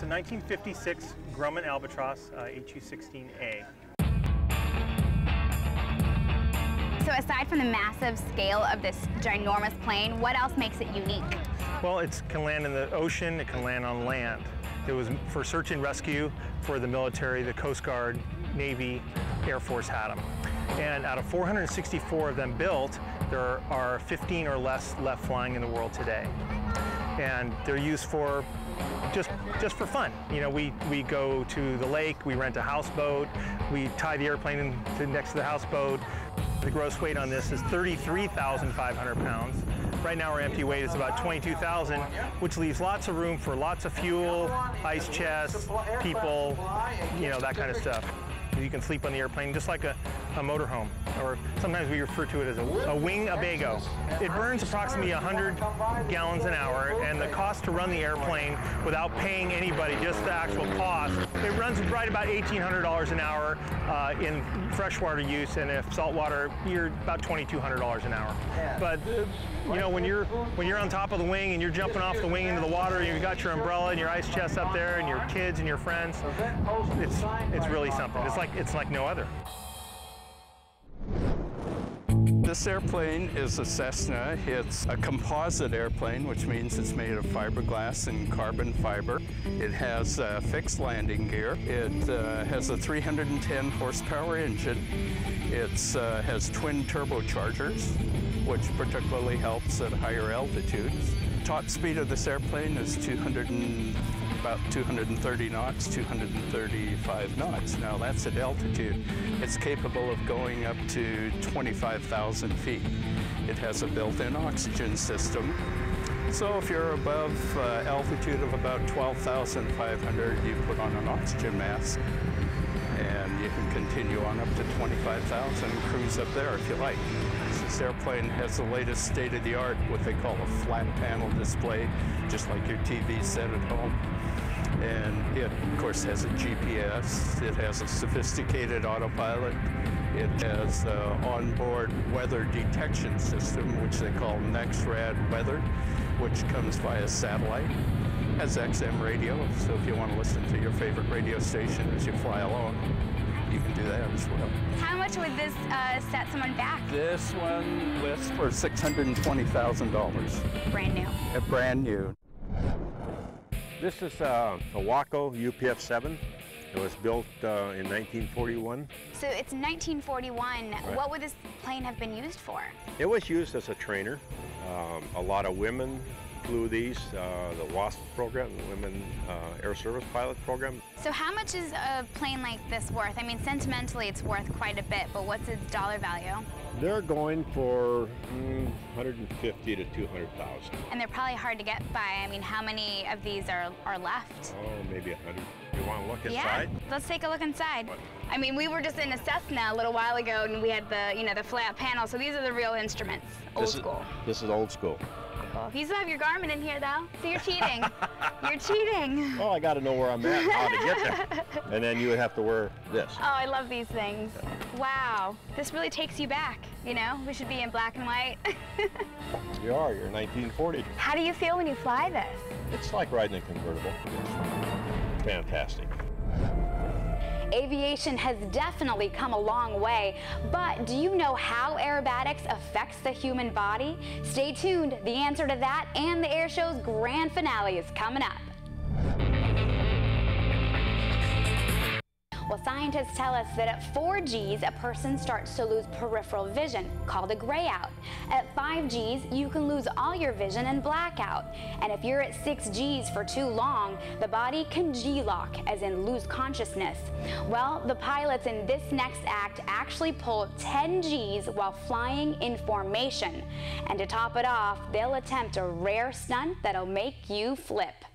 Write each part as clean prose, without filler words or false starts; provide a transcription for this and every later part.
a 1956 Grumman Albatross HU-16A. So aside from the massive scale of this ginormous plane, what else makes it unique? Well, it can land in the ocean, it can land on land. It was for search and rescue for the military, the Coast Guard, Navy, Air Force had them. And out of 464 of them built, there are 15 or less left flying in the world today. And they're used for just for fun. You know, we go to the lake, we rent a houseboat, we tie the airplane next to the houseboat. The gross weight on this is 33,500 pounds. Right now our empty weight is about 22,000, which leaves lots of room for lots of fuel, ice chests, people, you know, that kind of stuff. You can sleep on the airplane just like a motorhome, or sometimes we refer to it as a wing-a-bago. It burns approximately 100 gallons an hour, and the cost to run the airplane without paying anybody, just the actual cost, it runs right about $1,800 an hour in freshwater use, and if saltwater, you're about $2,200 an hour. But you know, when you're on top of the wing and you're jumping off the wing into the water, and you've got your umbrella and your ice chest up there, and your kids and your friends, it's really something. It's like no other. This airplane is a Cessna. It's a composite airplane, which means it's made of fiberglass and carbon fiber. It has fixed landing gear. It has a 310 horsepower engine. It has twin turbochargers, which particularly helps at higher altitudes. Top speed of this airplane is about 230 knots, 235 knots. Now that's at altitude. It's capable of going up to 25,000 feet. It has a built-in oxygen system. So if you're above altitude of about 12,500, you put on an oxygen mask and you can continue on up to 25,000 and cruise up there if you like. This airplane has the latest state-of-the-art, what they call a flat panel display, just like your TV set at home. And it, of course, has a GPS. It has a sophisticated autopilot. It has an onboard weather detection system, which they call NEXRAD Weather, which comes via satellite. It has XM radio, so if you want to listen to your favorite radio station as you fly along, you can do that as well. How much would this set someone back? This one lists for $620,000. Brand new. Brand new. This is a Waco UPF-7. It was built in 1941. So it's 1941. Right. What would this plane have been used for? It was used as a trainer. A lot of women flew these, the WASP program, the Women Air Service Pilot program. So how much is a plane like this worth? I mean, sentimentally it's worth quite a bit, but what's its dollar value? They're going for 150 to 200,000. And they're probably hard to get by. I mean, how many of these are left? Oh, maybe 100. You want to look inside? Yeah, let's take a look inside. What? I mean, we were just in a Cessna a little while ago, and we had the, the flat panel. So these are the real instruments, old school. This is old school. Cool. You still have your Garmin in here, though, so you're cheating. You're cheating. Well, I got to know where I'm at, how to get there, and then you would have to wear this. Oh, I love these things. Wow, this really takes you back. We should be in black and white. You're 1940. How do you feel when you fly this? It's like riding a convertible. Fantastic. Aviation has definitely come a long way, but do you know how aerobatics affects the human body? Stay tuned. The answer to that and the air show's grand finale is coming up. Well, scientists tell us that at 4 Gs, a person starts to lose peripheral vision, called a grayout. At 5 Gs, you can lose all your vision and blackout. And if you're at 6 Gs for too long, the body can G-lock, as in lose consciousness. Well, the pilots in this next act actually pull 10 Gs while flying in formation. And to top it off, they'll attempt a rare stunt that'll make you flip.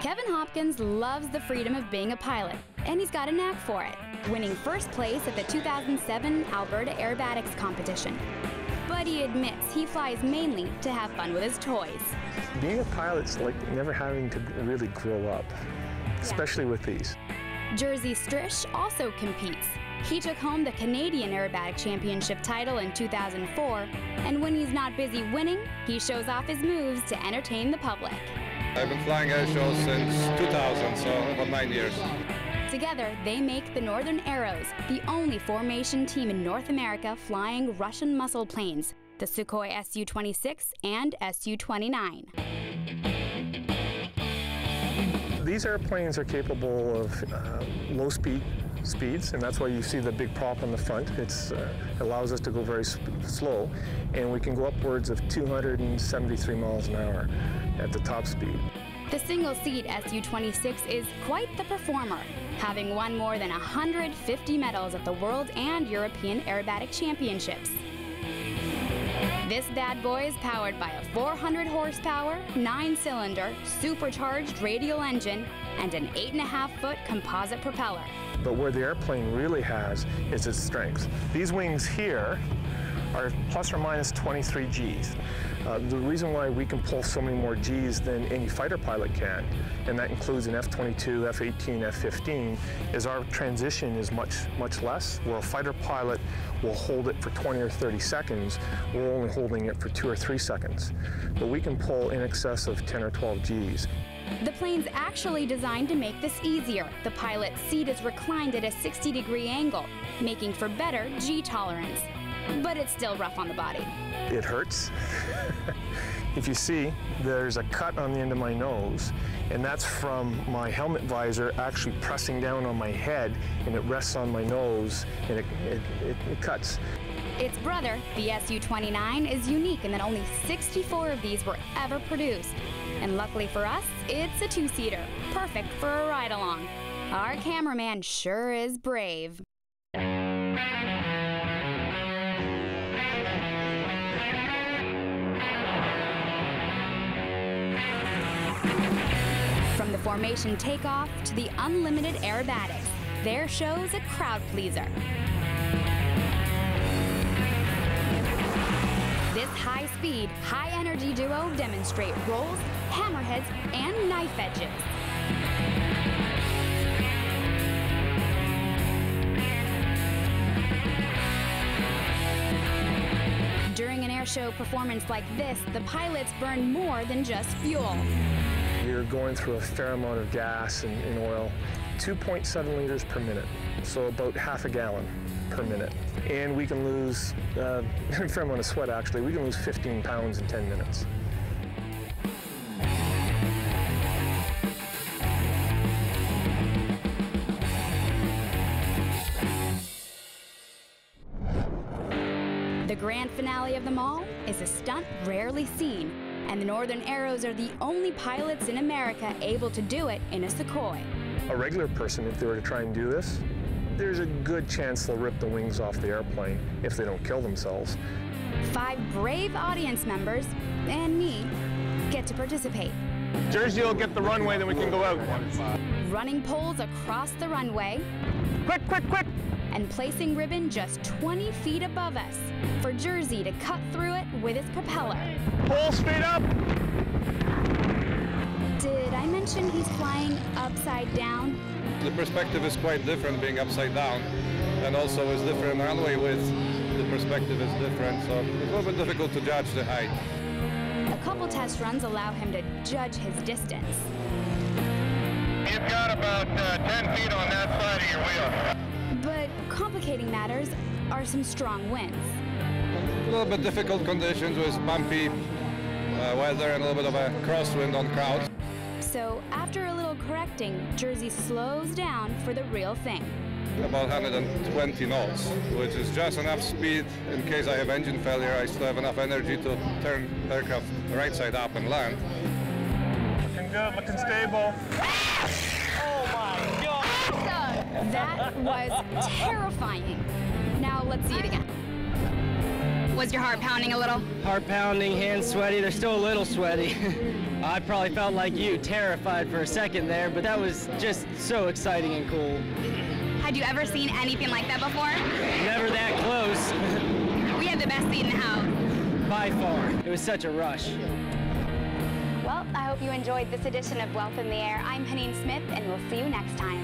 Kevin Hopkins loves the freedom of being a pilot, and he's got a knack for it, winning first place at the 2007 Alberta Aerobatics competition. But he admits he flies mainly to have fun with his toys. Being a pilot's like never having to really grow up, especially with these. Jersey Strish also competes. He took home the Canadian Aerobatic Championship title in 2004, and when he's not busy winning, he shows off his moves to entertain the public. I've been flying air shows since 2000, so about 9 years. Together, they make the Northern Arrows, the only formation team in North America flying Russian muscle planes, the Sukhoi Su-26 and Su-29. These airplanes are capable of low speeds, and that's why you see the big prop on the front. It allows us to go very slow, and we can go upwards of 273 miles an hour at the top speed. The single-seat Su-26 is quite the performer, having won more than 150 medals at the World and European Aerobatic Championships. This bad boy is powered by a 400 horsepower, 9-cylinder, supercharged radial engine and an 8.5-foot composite propeller. But where the airplane really has is its strength. These wings here are plus or minus 23 Gs. The reason why we can pull so many more Gs than any fighter pilot can, and that includes an F-22, F-18, F-15, is our transition is much less. Where a fighter pilot will hold it for 20 or 30 seconds, we're only holding it for 2 or 3 seconds. But we can pull in excess of 10 or 12 Gs. The plane's actually designed to make this easier. The pilot's seat is reclined at a 60-degree angle, making for better G tolerance. But it's still rough on the body. It hurts. If you see, there's a cut on the end of my nose, and that's from my helmet visor actually pressing down on my head, and it rests on my nose, and it cuts. Its brother, the Su-29, is unique in that only 64 of these were ever produced. And luckily for us, it's a two-seater, perfect for a ride-along. Our cameraman sure is brave. From the formation takeoff to the unlimited aerobatics, their show's a crowd pleaser. This high-speed, high-energy duo demonstrate rolls, hammerheads, and knife edges. During an airshow performance like this, the pilots burn more than just fuel. You're going through a fair amount of gas and oil, 2.7 liters per minute, so about half a gallon per minute. And we can lose a fair amount of sweat, actually. We can lose 15 pounds in 10 minutes. The grand finale of them all is a stunt rarely seen, and the Northern Arrows are the only pilots in America able to do it in a Sukhoi. A regular person, if they were to try and do this, there's a good chance they'll rip the wings off the airplane if they don't kill themselves. 5 brave audience members, and me, get to participate. Jersey will get the runway, then we can go out. Running poles across the runway. Quick, quick, quick! And placing ribbon just 20 feet above us for Jersey to cut through it with its propeller. Full speed up! Did I mention he's flying upside down? The perspective is quite different being upside down, and also is different runway width. The perspective is different, so it's a little bit difficult to judge the height. A couple test runs allow him to judge his distance. You've got about 10 feet on that side of your wheel. But complicating matters are some strong winds. A little bit difficult conditions with bumpy weather and a little bit of a crosswind on crowds. So after a little correcting, Jersey slows down for the real thing. About 120 knots, which is just enough speed in case I have engine failure. I still have enough energy to turn aircraft right side up and land. Looking good, looking stable. Oh my God! That was terrifying. Now let's see it again. Was your heart pounding a little? Heart pounding, hands sweaty. They're still a little sweaty. I probably felt like you, terrified for a second there, but that was just so exciting and cool. Had you ever seen anything like that before? Never that close. We had the best seat in the house. By far. It was such a rush. Well, I hope you enjoyed this edition of Wealth in the Air. I'm Haneen Smith, and we'll see you next time.